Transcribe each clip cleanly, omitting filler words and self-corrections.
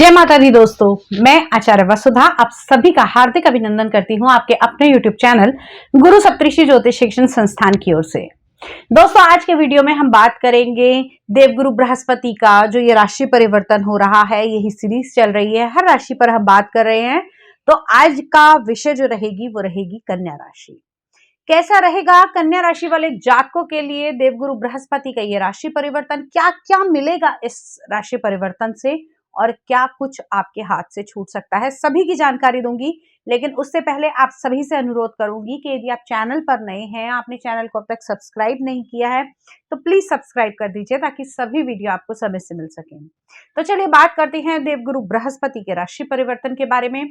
जय माता दी दोस्तों, मैं आचार्य वसुधा आप सभी का हार्दिक अभिनंदन करती हूँ आपके अपने YouTube चैनल गुरु सप्तऋषि ज्योतिष शिक्षण संस्थान की ओर से। दोस्तों, आज के वीडियो में हम बात करेंगे देवगुरु बृहस्पति का जो ये राशि परिवर्तन हो रहा है, यही सीरीज चल रही है, हर राशि पर हम बात कर रहे हैं। तो आज का विषय जो रहेगी वो रहेगी कन्या राशि। कैसा रहेगा कन्या राशि वाले जातकों के लिए देवगुरु बृहस्पति का ये राशि परिवर्तन, क्या क्या मिलेगा इस राशि परिवर्तन से और क्या कुछ आपके हाथ से छूट सकता है, सभी की जानकारी दूंगी। लेकिन उससे पहले आप सभी से अनुरोध करूंगी कि यदि आप चैनल पर नए हैं, आपने चैनल को अब तक सब्सक्राइब नहीं किया है, तो प्लीज सब्सक्राइब कर दीजिए ताकि सभी वीडियो आपको समय से मिल सके। तो चलिए बात करते हैं देवगुरु बृहस्पति के राशि परिवर्तन के बारे में।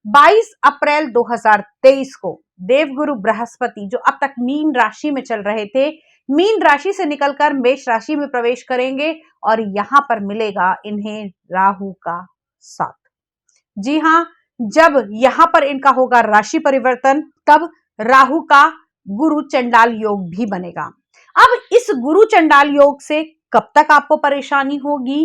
22 अप्रैल 2023 को देवगुरु बृहस्पति जो अब तक मीन राशि में चल रहे थे, मीन राशि से निकलकर मेष राशि में प्रवेश करेंगे और यहां पर मिलेगा इन्हें राहु का साथ। जी हां, जब यहां पर इनका होगा राशि परिवर्तन, तब राहु का गुरु चंडाल योग भी बनेगा। अब इस गुरु चंडाल योग से कब तक आपको परेशानी होगी,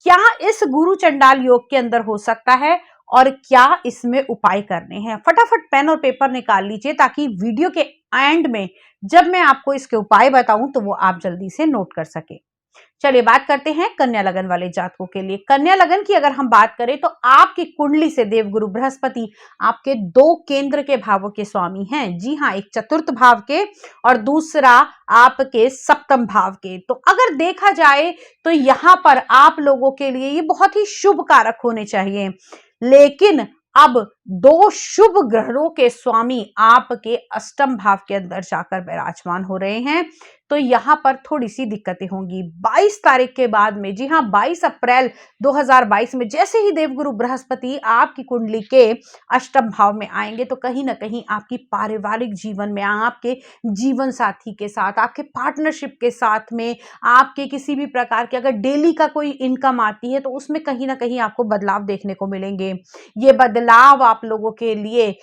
क्या इस गुरु चंडाल योग के अंदर हो सकता है और क्या इसमें उपाय करने हैं, फटाफट पेन और पेपर निकाल लीजिए ताकि वीडियो के एंड में जब मैं आपको इसके उपाय बताऊं तो वो आप जल्दी से नोट कर सके। चलिए बात करते हैं कन्या लगन वाले जातकों के लिए। कन्या लगन की अगर हम बात करें तो आपकी कुंडली से देवगुरु बृहस्पति आपके दो केंद्र के भावों के स्वामी हैं। जी हां, एक चतुर्थ भाव के और दूसरा आपके सप्तम भाव के। तो अगर देखा जाए तो यहां पर आप लोगों के लिए ये बहुत ही शुभ कारक होने चाहिए, लेकिन अब दो शुभ ग्रहों के स्वामी आपके अष्टम भाव के अंदर जाकर विराजमान हो रहे हैं, तो यहां पर थोड़ी सी दिक्कतें होंगी 22 तारीख के बाद में। जी हां, 22 अप्रैल 2022 में जैसे ही देवगुरु बृहस्पति आपकी कुंडली के अष्टम भाव में आएंगे तो कहीं ना कहीं आपकी पारिवारिक जीवन में, आपके जीवन साथी के साथ, आपके पार्टनरशिप के साथ में, आपके किसी भी प्रकार के अगर डेली का कोई इनकम आती है तो उसमें कहीं ना कहीं आपको बदलाव देखने को मिलेंगे। ये बदलाव आप लोगों के लिए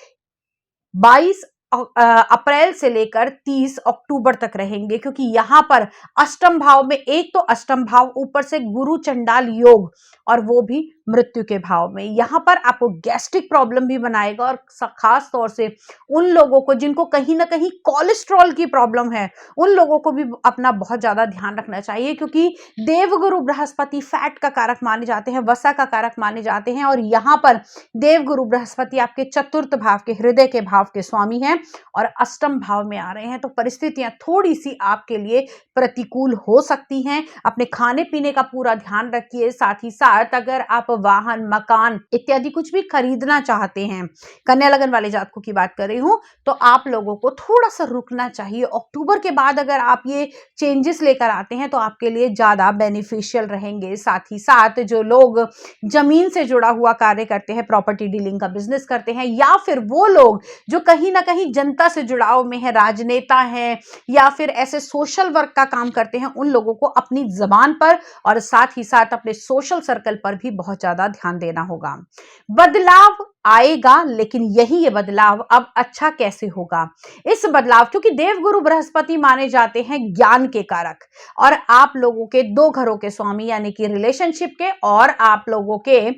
22 अप्रैल से लेकर 30 अक्टूबर तक रहेंगे, क्योंकि यहां पर अष्टम भाव में, एक तो अष्टम भाव, ऊपर से गुरु चंडाल योग और वो भी मृत्यु के भाव में, यहां पर आपको गैस्ट्रिक प्रॉब्लम भी बनाएगा। और खास तौर से उन लोगों को जिनको कहीं ना कहीं कोलेस्ट्रॉल की प्रॉब्लम है, उन लोगों को भी अपना बहुत ज्यादा ध्यान रखना चाहिए, क्योंकि देवगुरु बृहस्पति फैट का कारक माने जाते हैं, वसा का कारक माने जाते हैं। और यहां पर देवगुरु बृहस्पति आपके चतुर्थ भाव के, हृदय के भाव के स्वामी हैं और अष्टम भाव में आ रहे हैं। तो परिस्थितियां थोड़ी सी आपके लिए प्रतिकूल हो सकती हैं। अपने खाने पीने का पूरा ध्यान रखिए। साथ ही साथ अगर आप वाहन, मकान इत्यादि कुछ भी खरीदना चाहते हैं, कन्या लगन वाले जातकों की बात कर रही हूं, तो आप लोगों को थोड़ा सा रुकना चाहिए। अक्टूबर के बाद अगर आप ये चेंजेस लेकर आते हैं तो आपके लिए ज्यादा बेनिफिशियल रहेंगे। साथ ही साथ जो लोग जमीन से जुड़ा हुआ कार्य करते हैं, प्रॉपर्टी डीलिंग का बिजनेस करते हैं, या फिर वो लोग जो कहीं ना कहीं जनता से जुड़ाव में है, राजनेता हैं या फिर ऐसे सोशल वर्क का काम करते हैं, उन लोगों को अपनी जबान पर और साथ ही साथ अपने सोशल सर्कल पर भी बहुत ज्यादा ध्यान देना होगा। बदलाव आएगा, लेकिन ये बदलाव अब अच्छा कैसे होगा, इस बदलाव, क्योंकि देवगुरु बृहस्पति माने जाते हैं ज्ञान के कारक और आप लोगों के दो घरों के स्वामी यानी कि रिलेशनशिप के और आप लोगों के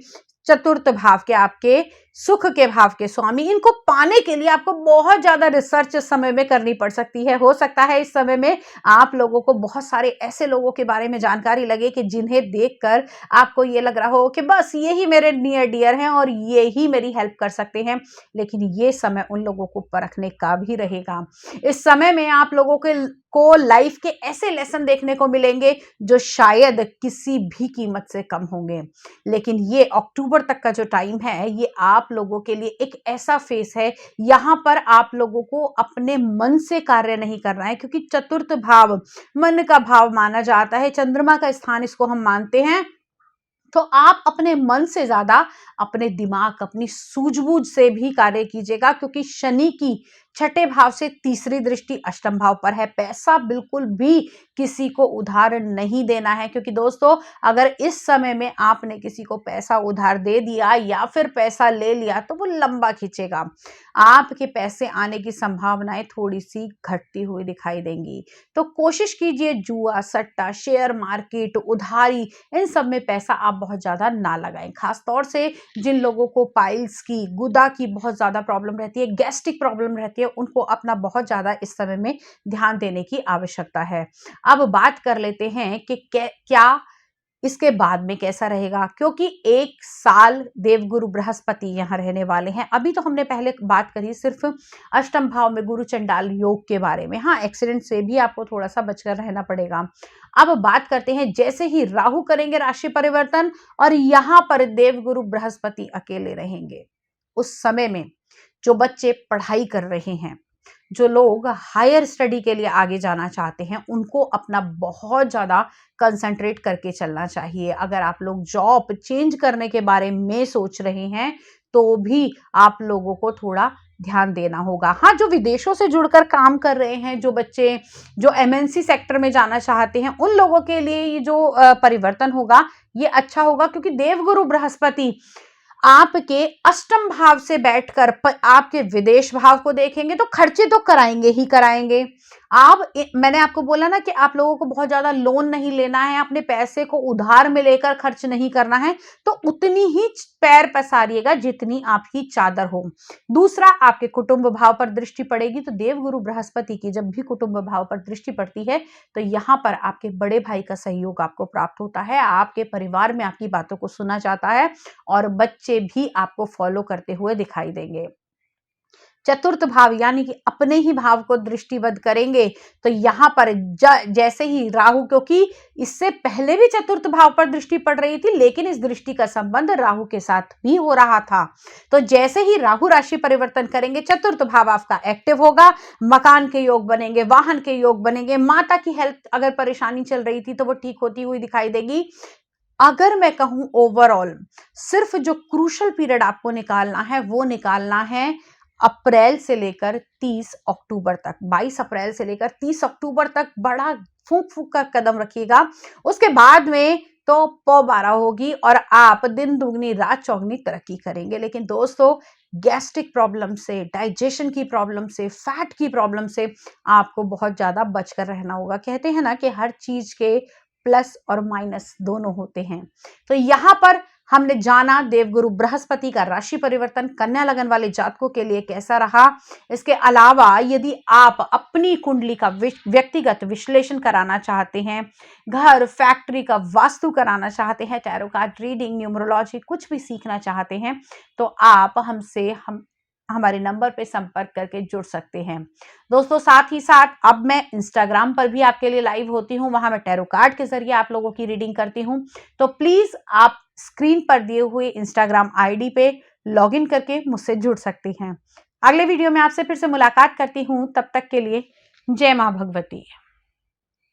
चतुर्थ भाव के, आपके सुख के भाव के स्वामी, इनको पाने के लिए आपको बहुत ज्यादा रिसर्च समय में करनी पड़ सकती है। हो सकता है इस समय में आप लोगों को बहुत सारे ऐसे लोगों के बारे में जानकारी लगे कि जिन्हें देखकर आपको ये लग रहा हो कि बस ये ही मेरे नियर डियर हैं और ये ही मेरी हेल्प कर सकते हैं, लेकिन ये समय उन लोगों को परखने का भी रहेगा। इस समय में आप लोगों को लाइफ के ऐसे लेसन देखने को मिलेंगे जो शायद किसी भी कीमत से कम होंगे। लेकिन ये अक्टूबर तक का जो टाइम है, ये आप लोगों के लिए एक ऐसा फेस है, यहां पर आप लोगों को अपने मन से कार्य नहीं करना है, क्योंकि चतुर्थ भाव मन का भाव माना जाता है, चंद्रमा का स्थान इसको हम मानते हैं। तो आप अपने मन से ज्यादा अपने दिमाग, अपनी सूझबूझ से भी कार्य कीजिएगा, क्योंकि शनि की छठे भाव से तीसरी दृष्टि अष्टम भाव पर है। पैसा बिल्कुल भी किसी को उधार नहीं देना है, क्योंकि दोस्तों अगर इस समय में आपने किसी को पैसा उधार दे दिया या फिर पैसा ले लिया तो वो लंबा खींचेगा। आपके पैसे आने की संभावनाएं थोड़ी सी घटती हुई दिखाई देंगी। तो कोशिश कीजिए जुआ, सट्टा, शेयर मार्केट, उधारी, इन सब में पैसा आप बहुत ज्यादा ना लगाएं। खास तौर से जिन लोगों को पाइल्स की, गुदा की बहुत ज्यादा प्रॉब्लम रहती है, गैस्ट्रिक प्रॉब्लम रहती है, उनको अपना बहुत ज्यादा इस समय में ध्यान देने की आवश्यकता है। अब बात कर लेते हैं कि क्या इसके बाद में कैसा रहेगा, क्योंकि 1 साल देवगुरु बृहस्पति यहाँ रहने वाले हैं। अभी तो हमने पहले बात करी सिर्फ अष्टम भाव में गुरु चंडाल योग के बारे में। हाँ, एक्सीडेंट से भी आपको थोड़ा सा बचकर रहना पड़ेगा। अब बात करते हैं, जैसे ही राहु करेंगे राशि परिवर्तन और यहाँ पर देवगुरु बृहस्पति अकेले रहेंगे, उस समय में जो बच्चे पढ़ाई कर रहे हैं, जो लोग हायर स्टडी के लिए आगे जाना चाहते हैं, उनको अपना बहुत ज़्यादा कंसंट्रेट करके चलना चाहिए। अगर आप लोग जॉब चेंज करने के बारे में सोच रहे हैं तो भी आप लोगों को थोड़ा ध्यान देना होगा। हाँ, जो विदेशों से जुड़कर काम कर रहे हैं, जो बच्चे जो एमएनसी सेक्टर में जाना चाहते हैं, उन लोगों के लिए ये जो परिवर्तन होगा ये अच्छा होगा, क्योंकि देवगुरु बृहस्पति आपके अष्टम भाव से बैठकर आपके विदेश भाव को देखेंगे तो खर्चे तो कराएंगे ही कराएंगे। मैंने आपको बोला ना कि आप लोगों को बहुत ज्यादा लोन नहीं लेना है, अपने पैसे को उधार में लेकर खर्च नहीं करना है, तो उतनी ही पैर पसारिएगा जितनी आपकी चादर हो। दूसरा, आपके कुटुंब भाव पर दृष्टि पड़ेगी, तो देवगुरु बृहस्पति की जब भी कुटुंब भाव पर दृष्टि पड़ती है तो यहाँ पर आपके बड़े भाई का सहयोग आपको प्राप्त होता है। आपके परिवार में आपकी बातों को सुना जाता है और बच्चे भी आपको फॉलो करते हुए दिखाई देंगे। चतुर्थ भाव यानी कि अपने ही भाव को दृष्टिबद्ध करेंगे तो यहां पर जैसे ही राहु, क्योंकि इससे पहले भी चतुर्थ भाव पर दृष्टि पड़ रही थी, लेकिन इस दृष्टि का संबंध राहु के साथ भी हो रहा था। तो जैसे ही राहु राशि परिवर्तन करेंगे, चतुर्थ भाव आपका एक्टिव होगा, मकान के योग बनेंगे, वाहन के योग बनेंगे, माता की हेल्थ अगर परेशानी चल रही थी तो वो ठीक होती हुई दिखाई देगी। अगर मैं कहूं ओवरऑल सिर्फ जो क्रूशल पीरियड आपको निकालना है वो निकालना है अप्रैल से लेकर 30 अक्टूबर तक। 22 अप्रैल से लेकर 30 अक्टूबर तक बड़ा फूंक फूंक कर कदम रखिएगा। उसके बाद में तो पौ 12 होगी और आप दिन दुगनी रात चौगनी तरक्की करेंगे। लेकिन दोस्तों, गैस्ट्रिक प्रॉब्लम से, डाइजेशन की प्रॉब्लम से, फैट की प्रॉब्लम से आपको बहुत ज्यादा बचकर रहना होगा। कहते हैं ना कि हर चीज के प्लस और माइनस दोनों होते हैं। तो यहां पर हमने जाना देवगुरु बृहस्पति का राशि परिवर्तन कन्या लगन वाले जातकों के लिए कैसा रहा। इसके अलावा यदि आप अपनी कुंडली का व्यक्तिगत विश्लेषण कराना चाहते हैं, घर फैक्ट्री का वास्तु कराना चाहते हैं, टैरो कार्ड रीडिंग, न्यूमरोलॉजी कुछ भी सीखना चाहते हैं, तो आप हमारे नंबर पे संपर्क करके जुड़ सकते हैं। दोस्तों, साथ ही साथ अब मैं इंस्टाग्राम पर भी आपके लिए लाइव होती हूँ, वहां मैं टैरो कार्ड के जरिए आप लोगों की रीडिंग करती हूँ। तो प्लीज आप स्क्रीन पर दिए हुए इंस्टाग्राम आईडी पे लॉगिन करके मुझसे जुड़ सकती हैं। अगले वीडियो में आपसे फिर से मुलाकात करती हूँ, तब तक के लिए जय मां भगवती।